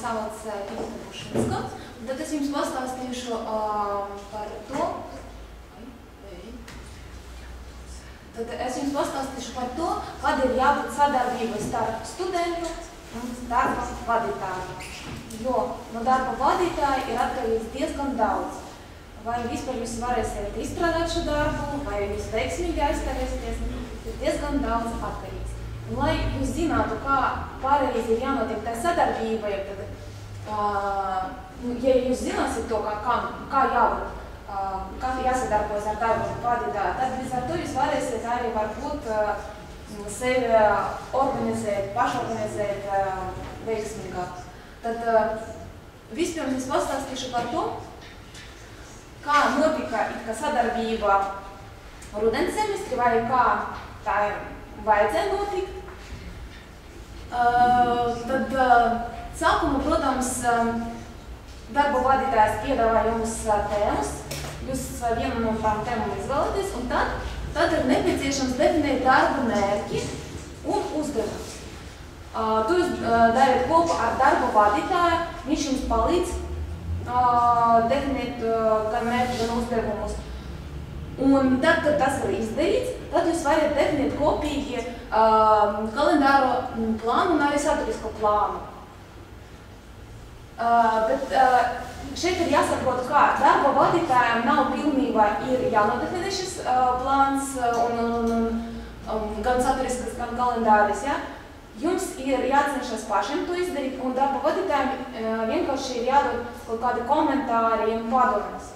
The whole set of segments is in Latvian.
sauc Tīta Bušinska. Tad es jums pastāstīšu par to, kāda ir jābūt sadarbībai starp studentu un darba vadītāju. Jo no darba vadītāja ir atkarīgs diezgan daudz. Vai vispār jūs varēsiet izstrādāt šo darbu, vai jūs veiksmīgi aizstāvēsieties, ir diezgan daudz atkarīgs. Un, lai jūs zinātu, kā pareizi ir jānotiek tā sadarbībai, tad, ja jūs zināsiet to, kā jābūt, kā jāsadarbojas ar darbu vadītāju, tad līdz ar to jūs varēsiet arī varbūt sevi organizēt, pašorganizēt veiksmīgāk. Tad vispirms es pastāstīšu par to, kā notika sadarbība rudens semestri vai kā tā vajadzēja notikt. Tad sākumā, protams, darba vadītājs piedāvā jums tēmas, jūs vienu no tām tēmām izvēlaties, un tad ir nepieciešams definēt darba mērķi un uzdevumus. To jūs dariet kopā ar darba vadītāju, viņš jums palīdz definēt gan mērķi, gan uzdevumus. Un tad, kad tas ir izdarīts, tad jūs varat definēt kopīgi kalendāro plānu un arī saturisko plānu. Bet šeit ir jāsaprot, kā darba vadītājiem nav pilnībā ir jānodefinē šis plāns gan saturiskas, gan kalendāris. Ja? Jums ir jācenšas pašiem to izdarīt, un darba vadītājiem vienkārši ir jādod kaut kādi komentāri un padomas.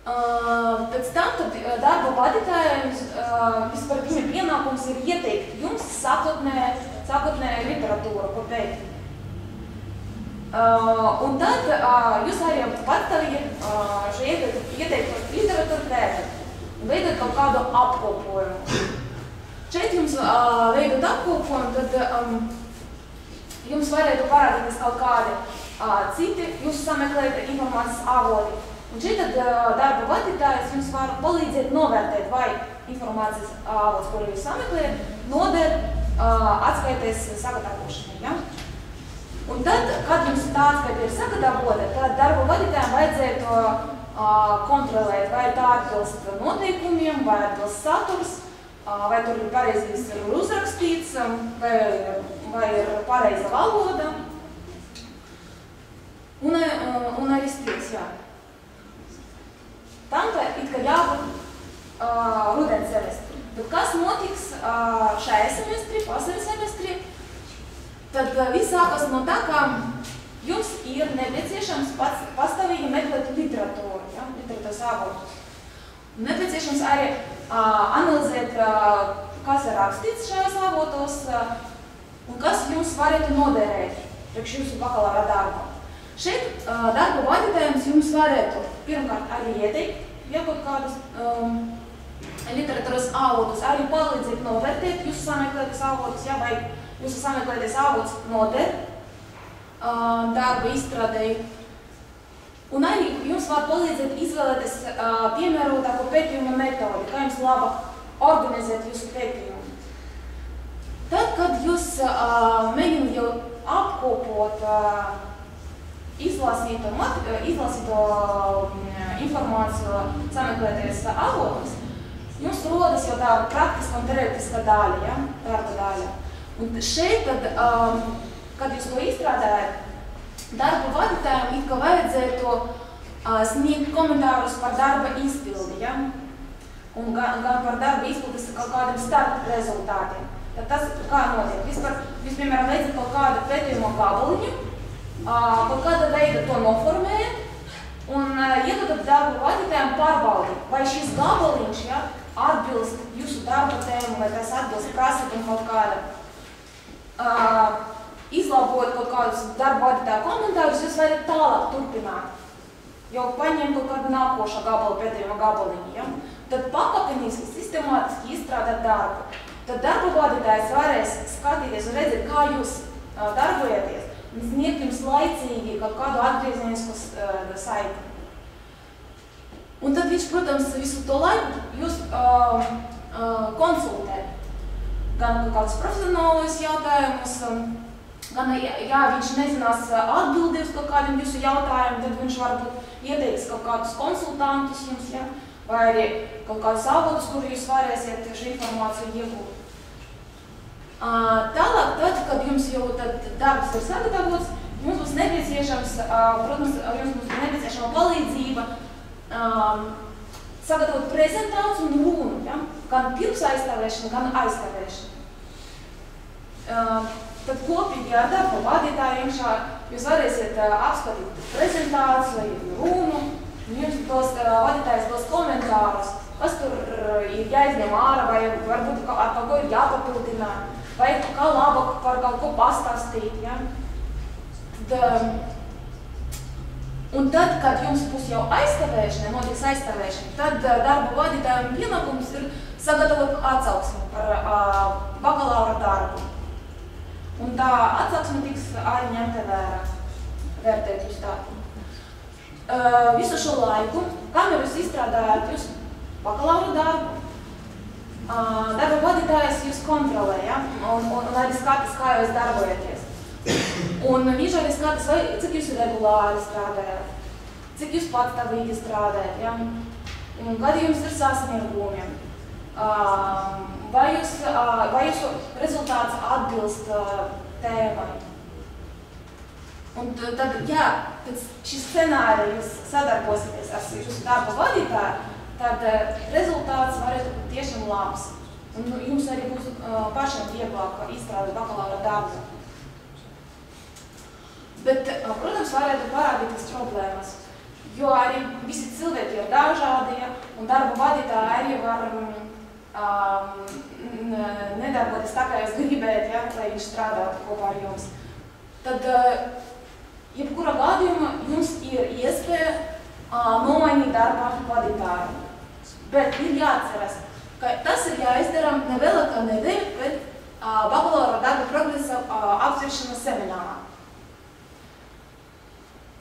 Pēc tam, tad darba vadītājiem vispār viņa pienākums ir ieteikt jums sākotnēju literatūru, ko pētīt. Un tad jūs arī patstāvīgi šo ieteikto literatūru pētat un veidot kaut kādu apkopojumu. Šeit jums veidot apkopojumu, tad jums varētu parādīties kaut kādi citi jūsu sameklēta informācijas avoti. Un šeit tad darba vadītājs jums var palīdzēt novērtēt, vai informācijas avots, kuru jūs sameklējat, noder atskaites sagatavošanai. Ja? Un tad, kad jums tā atskaita ir sagatavota, tad darba vadītājiem vajadzētu kontrolēt, vai tā atbilst noteikumiem, vai atbilst saturs, vai tur ir pareizi uzrakstīts, vai ir pareiza valoda, un arī stils, jā. Tam tā it kā jābūt rudens semestri. Bet kas notiks šajā semestrī, vasaras semestrī? Tad viss sākas no tā, ka jums ir nepieciešams pastāvīgi meklēt literatūru, ja? Literatūras avotus. Nepieciešams arī analizēt, kas ir rakstīts šajās avotos un kas jums varētu noderēt priekš jūsu bakalaura darbu. Šeit darba vadītājiem jums varētu pirmkārt arī ieteikt, ja kaut kādus literatūras avotus, arī palīdzēt novērtēt jūsu sameklētas avotus, ja, vai jūsu sameklētais avots noder darba izstrādēji. Un arī jums var palīdzēt izvēlēties piemērotāko pētījuma metodi, kā jums labāk organizēt jūsu pētījumu. Tad, kad jūs mēģināt jau apkopot izlasīto informāciju sameklēties avotus, jums rodas jau tā praktiska un teorētiska daļa, ja? Darba daļa. Un šeit, tad, kad jūs to izstrādājat, darba vadītājiem it kā vajadzētu sniegt komentārus par darba izpildi, ja? Un gan par darba izpildes kaut kādiem starp rezultātiem. Tad tas kā notiek? Jūs, piemēram, veicat kaut kādu pētījumu gabaliņu, kaut kāda veida to noformējat un iedodat darba vadītājiem pārbaudīt, vai šis gabaliņš, ja, atbilst jūsu darba tēmu, vai tas atbilst prasībām kaut kāda. Izlabot kaut kādus darba vadītāju komentārus, jūs varat tālāk turpināt. Jau paņemt kaut kādu nākošo pētījuma gabaliņu. Ja? Tad pakāpeniski, sistemātiski izstrādāt darbu. Tad darba vadītājs varēs skatīties un redzēt, kā jūs darbojaties, un sniegt jums laicīgi kaut kādu atgriezenisku saiti. Un tad viņš, protams, visu to laiku jūs konsultē. Gan kaut kādus profesionālus jautājumus, Gan, ja viņš nezinās atbildi uz kaut kādiem jūsu jautājumiem, tad viņš varbūt ieteiks kaut kādus konsultantus jums, ja? Vai arī kaut kādus avotus, kur jūs varēsiet šo informāciju iegūt. Tālāk, tad, kad jums jau darbs ir sagatavots, jums būs nepieciešams, protams, jums būs nepieciešama palīdzība sagatavot prezentāciju un runu, ja? Gan pirms aizstāvēšana, gan aizstāvēšana. Tad kopīgi ar darba vadītāju iekšā jūs varēsiet apskatīt prezentāciju, runu, un jums vadītājs dos komentārus, kas tur ir jāizņem ārā, vai varbūt ar kaut ko ir jāpapildinā, vai kā labāk par kaut ko pastāstīt. Ja? Un tad, kad jums būs jau aizstāvēšana, notiks aizstāvēšana, tad darba vadītājiem pienākums ir sagatavot atsauksmi par bakalaura darbu. Un tā atsauksme tiks arī ņemta vērā, vērtēt jūs darbu. Visu šo laiku, kamēr jūs izstrādājat jūs bakalaura darbu, darba vadītājs jūs kontrolē, ja? un arī skatās, kā jūs darbojaties. Un viņš arī skatās, cik jūs regulāri strādājat, cik jūs patstāvīgi strādājat, ja? Un kādi jums ir sasniegumi, vai jūsu rezultāts atbilst tēmai. Un tad, ja pēc šī scenārija jūs sadarbosieties ar jūsu darba vadītāju, tad rezultāts varētu būt tiešām labs. Un jums arī būs pašiem vieglāk izstrādāt bakalaura darbu. Bet, protams, varētu parādīties problēmas, jo arī visi cilvēki ir dažādi, ja, un darba vadītāji arī var nedarboties tā, kā jūs gribēt, ja, lai viņš strādātu kopā ar jums. Tad, jebkurā gadījumā jums ir iespēja nomainīt darba vadītāju. Bet ir jāatceras, ka tas ir jāizdara nevēlāk kā nedēļa pēc bakalaura darba progresa apspriešanas seminārā.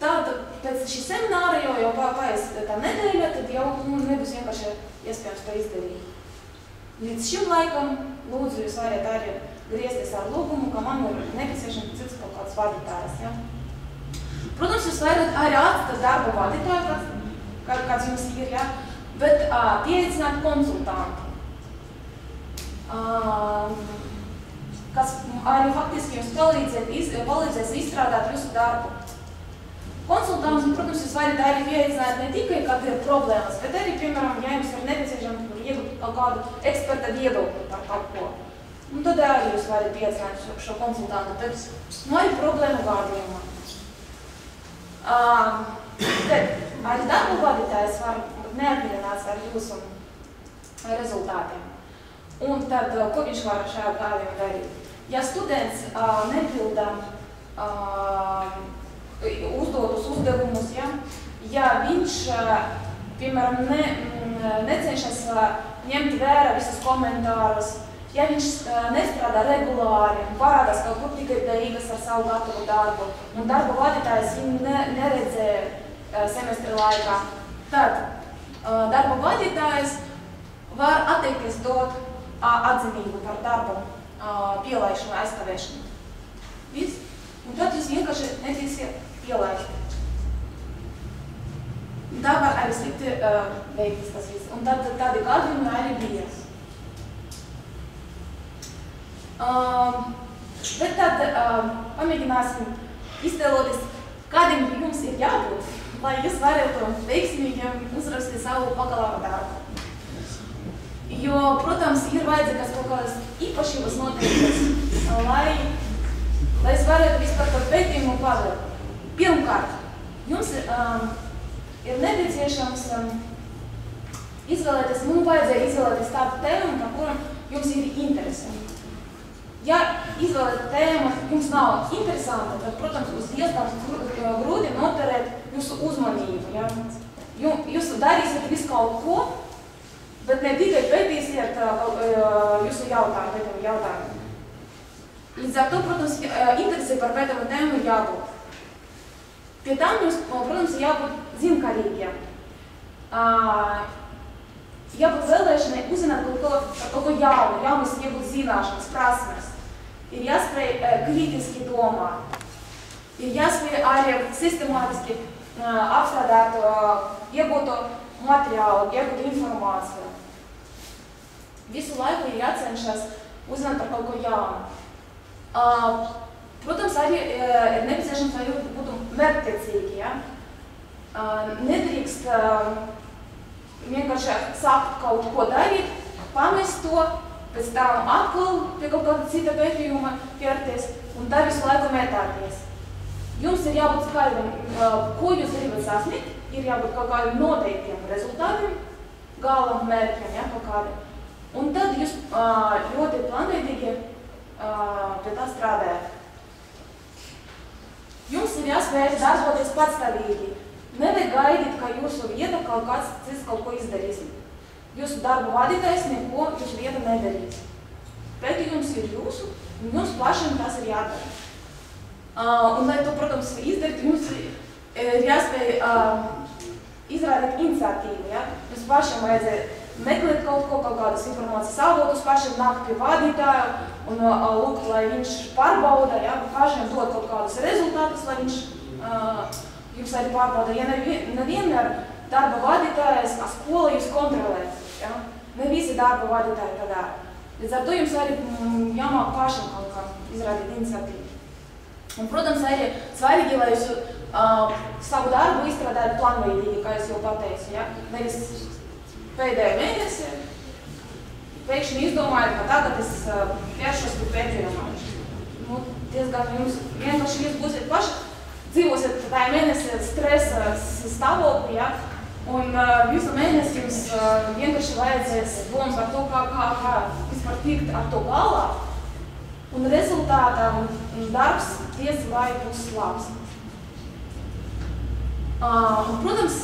Tātad pēc šī semināra jau paies tā nedēļa, tad jau nebūs vienkārši iespējams to izdarīt. Līdz šim laikam, lūdzu, jūs varat arī griezties ar lūgumu, ka man ir nepieciešams cits kaut kāds vadītājs. Ja? Protams, jūs varat arī atstāt darba vadītāju, kāds jums ir, ja? Bet pieaicināt konsultantu, kas arī faktiski jums palīdzēs izstrādāt jūsu darbu. Konsultants, protams, jūs varat arī pieaicināt ne tikai, kad ir problēmas, bet arī, piemēram, ja jums ir nepieciešams iegūt kaut kādu eksperta viedokli par kaut ko. Un tad arī jūs varat pieaicināt šo konsultantu, tad arī problēmu gadījumā. Bet arī darba vadītājs var neapmierināts ar jūsu rezultātiem. Un tad, ko viņš var šajā gadījumā darīt? Ja students nepilda uzdotus uzdevumus, ja viņš, piemēram, necenšas ņemt vērā visus komentārus, ja viņš nestrādā regulāri un parādās kaut kur tikai beigas ar savu gatavu darbu, un darba vadītājs viņu neredzēja semestra laikā, tad darba vadītājs var atteikties dot atzinību par darbu pielaišanu, aizstāvēšanu. Viss? Un tad jūs vienkārši netiksiet pielaisti. Tā var arī slikti veikties tas viss. Un tad tādi gadījumi arī bija. Bet tad pamēģināsim iztēloties, kādiem jums ir jābūt, lai jūs varētu veiksmīgi uzrakstīt savu bakalaura darbu. Jo, protams, ir vajadzīgas kaut kādas īpašības noteiktas, lai es varētu vispār par pētījumu paveikt. Pirmkārt, jums ir nepieciešams izvēlēties, vajadzēja izvēlēties tādu tēmu, par kuram jums ir interese. Ja izvēlēt tēma jums nav interesanta, tad, protams, būs diezgan grūti noturēt jūsu uzmanību. Ja? Jūs darīsiet visu kaut ko, bet ne tikai pētīsiet jūsu jautājumu. Līdz ar to, protams, interesi par pētāmo tēmu ir jābūt. Pie tam jums, protams, ir jābūt zinkārīgiem. Jābūt vēlēšanai uzzināt par kaut ko jaunu, jaunas iegūt zināšanas, prasmes. ir jāspēj kritiski domāt, ir jāspēj arī sistemātiski apstrādāt iegūto materiālu, iegūtu informāciju. Visu laiku ir jācenšas uzzināt par kaut ko jaunu. Protams, arī ir nepieciešams, lai jūs būtu mērķtiecīgi. Ja? Nedrīkst vienkārši sākt kaut ko darīt, pamest to, pēc tam atkal pie kaut kāda cita pētījuma ķerties un tā visu laiku mētāties. Jums ir jābūt skaidram, ko jūs gribat sasniegt, ir jābūt kaut kādiem noteiktiem rezultātiem, gala mērķiem, ja, kaut kādiem. Un tad jūs ļoti planveidīgi pie tā strādājat. Jums ir jāspēj darboties patstāvīgi. Nevajag gaidīt, ka jūsu vieta kaut kāds cits kaut ko izdarīs. Jūsu darba vadītājs neko jūsu vieta nedarīs. Pētījums ir jūsu, un jums pašiem tas ir jādara. Un, lai to, protams, izdarīt, jums ir jāspēj izrādīt iniciatīvu. Ja? Jums pašiem vajadzēja meklēt kaut kādas informācijas avotus, pašiem nākt pie vadītāja un lūgt, lai viņš pārbauda, ja? Pašiem dot kaut kādus rezultātus, lai viņš jums arī pārbauda. Ja nevienmēr darba vadītājs, kā skola jūs kontrolēs, ja? Ne visi darba vadītāji tā dara. Līdz ar to jums arī jāmāk pašiem kaut kā izrādīt iniciatīvu. Un, protams, arī svarīgi, lai jūs savu darbu izstrādājat planveidīgi, kā es jau pateicu. Ja? Nevis pēdējā mēnesi pēkšņi izdomājat, ka tagad es ķeršos pie pētījumā. Nu, diezgan jums vienkārši jūs būsiet paši, dzīvosiet tajā mēnesi stresa stāvoklī, ja? Un visu mēnesi jums vienkārši vajadzēs domas par to, kā vispār tikt ar to galā. Un rezultātā darbs diez vai būs labs. Protams,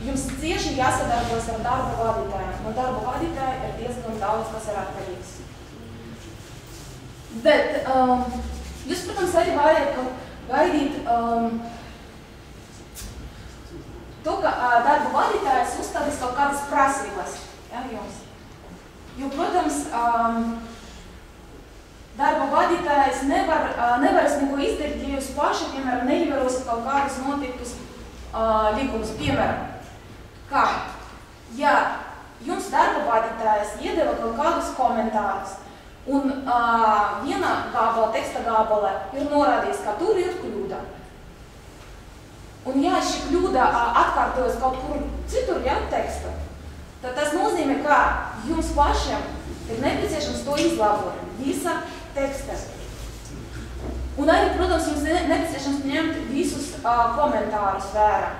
jums cieši jāsadarbojas ar darba vadītājiem. No darba vadītāja ir diezgan daudz, kas ir atkarīgs. Bet jūs, protams, arī varat gaidīt to, ka darba vadītājs uzstādīs kaut kādas prasības, ja, jums. Jo, protams, darba vadītājs nevaras neko izdarīt, ja jūs paši, piemēram, neievērosiet kaut kādus noteiktus likumus. Piemēram, kā, ja jums darba vadītājs iedeva kaut kādus komentārus, un viena gabala, teksta gabala ir norādījis, ka tur ir kļūda. Un ja šī kļūda atkārtojas kaut kur citur, ja, teksta, tad tas nozīmē, ka jums pašiem ir nepieciešams to izlabot, visa teksta. Un arī, protams, jums nepieciešams ņemt visus komentārus vērā.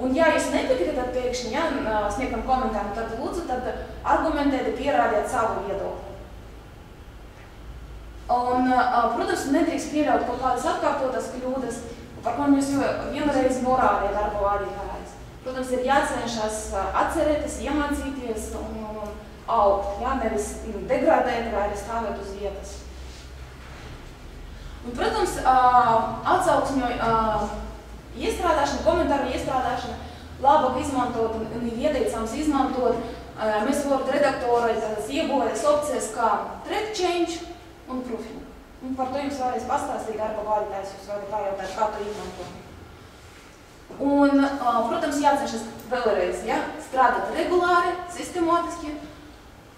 Un ja jūs nepiekrītat pēkšņi, ja, sniegtam komentāru, tad lūdzu, tad argumentēti pierādiet savu viedokli. Un, protams, nedrīkst pieļaut kaut kādas atkārtotas kļūdas, par ko jūs vienreiz norādījāt darba vadītājs. Protams, ir jācenšas atcerēties, iemācīties un augt, ja, nevis degradēt vai arī stāvēt uz vietas. Un, protams, atsauksmju iestrādāšana, komentāru iestrādāšana labāk izmantot un ieteicams izmantot. Mēs varam redaktorai iebūvētas opcijas kā track change un proofing. Un par to jums vēlreiz pastāstīt darba vadītājs, jūs varat pajautāt, kā to izmantot. Un, protams, jācenšas vēlreiz, ja, strādāt regulāri, sistemātiski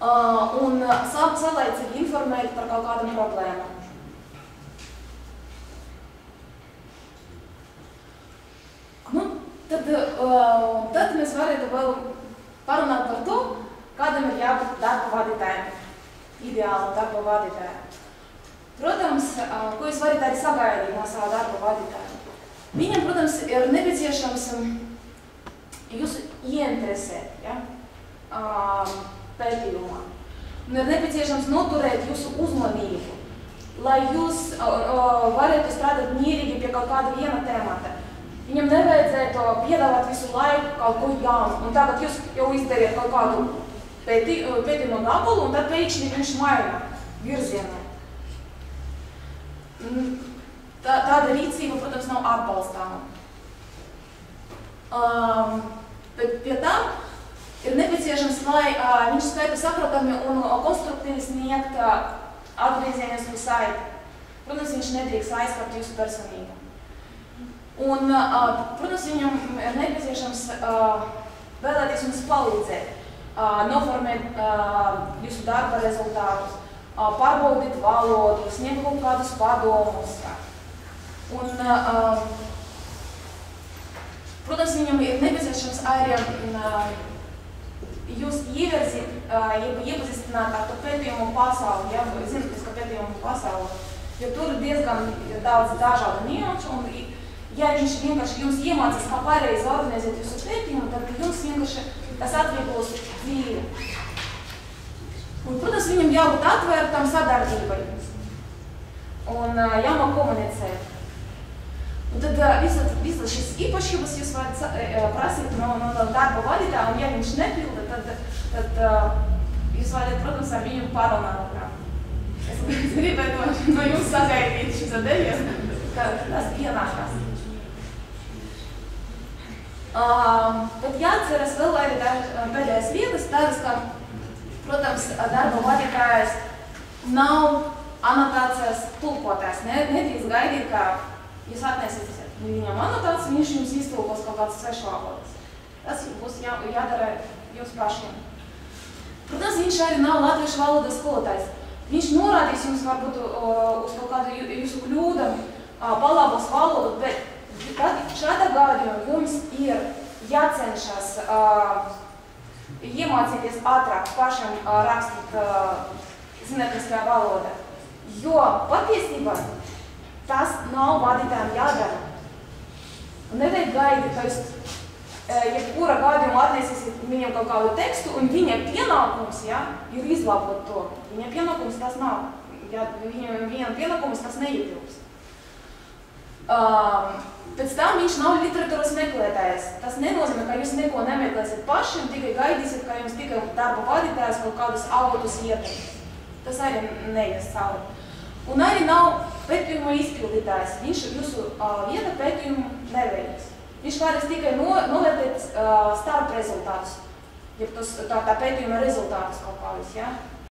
un saulaicīgi informēt par kaut kādām problēmām. Nu, tad mēs varētu vēl parunāt par to, kādam ir jābūt darba vadītājiem, ideālam darba vadītājiem. Protams, ko jūs varat arī sagaidīt no savā darba vadītāja. Viņam, protams, ir nepieciešams jūs ieinteresēt, ja, pētījumā. Un ir nepieciešams noturēt jūsu uzmanību, lai jūs varētu strādāt mierīgi pie kaut kāda viena temata. Viņam nevajadzētu piedāvāt visu laiku kaut ko jaunu. Un tagad jūs jau izdariet kaut kādu pētījumu gabalu, un tad pēkšņi viņš maina virzienu. Tāda rīcība, protams, nav atbalstāma. Bet pie tam ir nepieciešams, lai viņš spētu saprotami un konstruktīvi sniegt atgriezienus uz saiti. protams, viņš nedrīkst aizskart jūsu personību. Un, protams, viņam ir nepieciešams vēlēties jums palīdzēt, noformēt jūsu darba rezultātus, pārbaudīt valodu, sniegt kaut kādus padomus. Un, protams, viņam ir nepieciešams arī jūs ievirzīt, iepazīstināt ar to pētījumu pasauli, ja, zinātnisko pētījumu pasauli, jo tur ir diezgan daudz dažādu nianšu, un ja viņš vienkārši jums iemācīs, kā pareizi organizēt jūsu pētījumu, tad jums vienkārši tas atvieglos dzīvi. Un, protams, viņam jābūt atvērtam sadarbībai un jāmāk komunicēt. Un tad visas šīs īpašības jūs varat prasīt no darba vadītāja, un ja viņš nepilda, tad jūs varat, protams, ar viņu parunāt. Es gribētu no jums sagaidīt šīs dēļas, ka tas ienākās. Tad jāatceras vēl arī pēdējās vietas, tādas, ka, protams, darba vadītājs nav anotācijas tulkotājs. Nedrīkst gaidīt, ka jūs atnesiet viņam anotācijas, viņš jums iztulkos kaut kāds svešu valodas. Tas būs jādara jūs pašiem. Protams, viņš arī nav latviešu valodas skolotājs. Viņš norādīs jums varbūt uz kaut kādu jūsu kļūdu, palabos valodu, bet šādā gadījumā jums ir jācenšas iemācīties ātrāk pašam rakstīt zinātniskajā valodā. Jo patiesībā tas nav vadītājiem jādara. Nevajag gaidīt, ka jūs jebkura gadījumā atnesīsiet viņam kaut kādu tekstu, un viņa pienākums ir izlabot to. Viņa pienākums tas nav. Viņa pienākums tas neietilpst. Pēc tam viņš nav literatūras meklētājs. Tas nenozīmē, ka jūs neko nemeklēsiet paši un tikai gaidīsiet, ka jums tikai darba vadītājs kaut kādus avotus ietekmēs. Tas arī neies cauri. Un arī nav pētījuma izpildītājs. Viņš jūsu vieta pētījumu neveiks. Viņš varēs tikai novērtēt starp rezultātus, ja tā pētījuma rezultātus kaut kādus,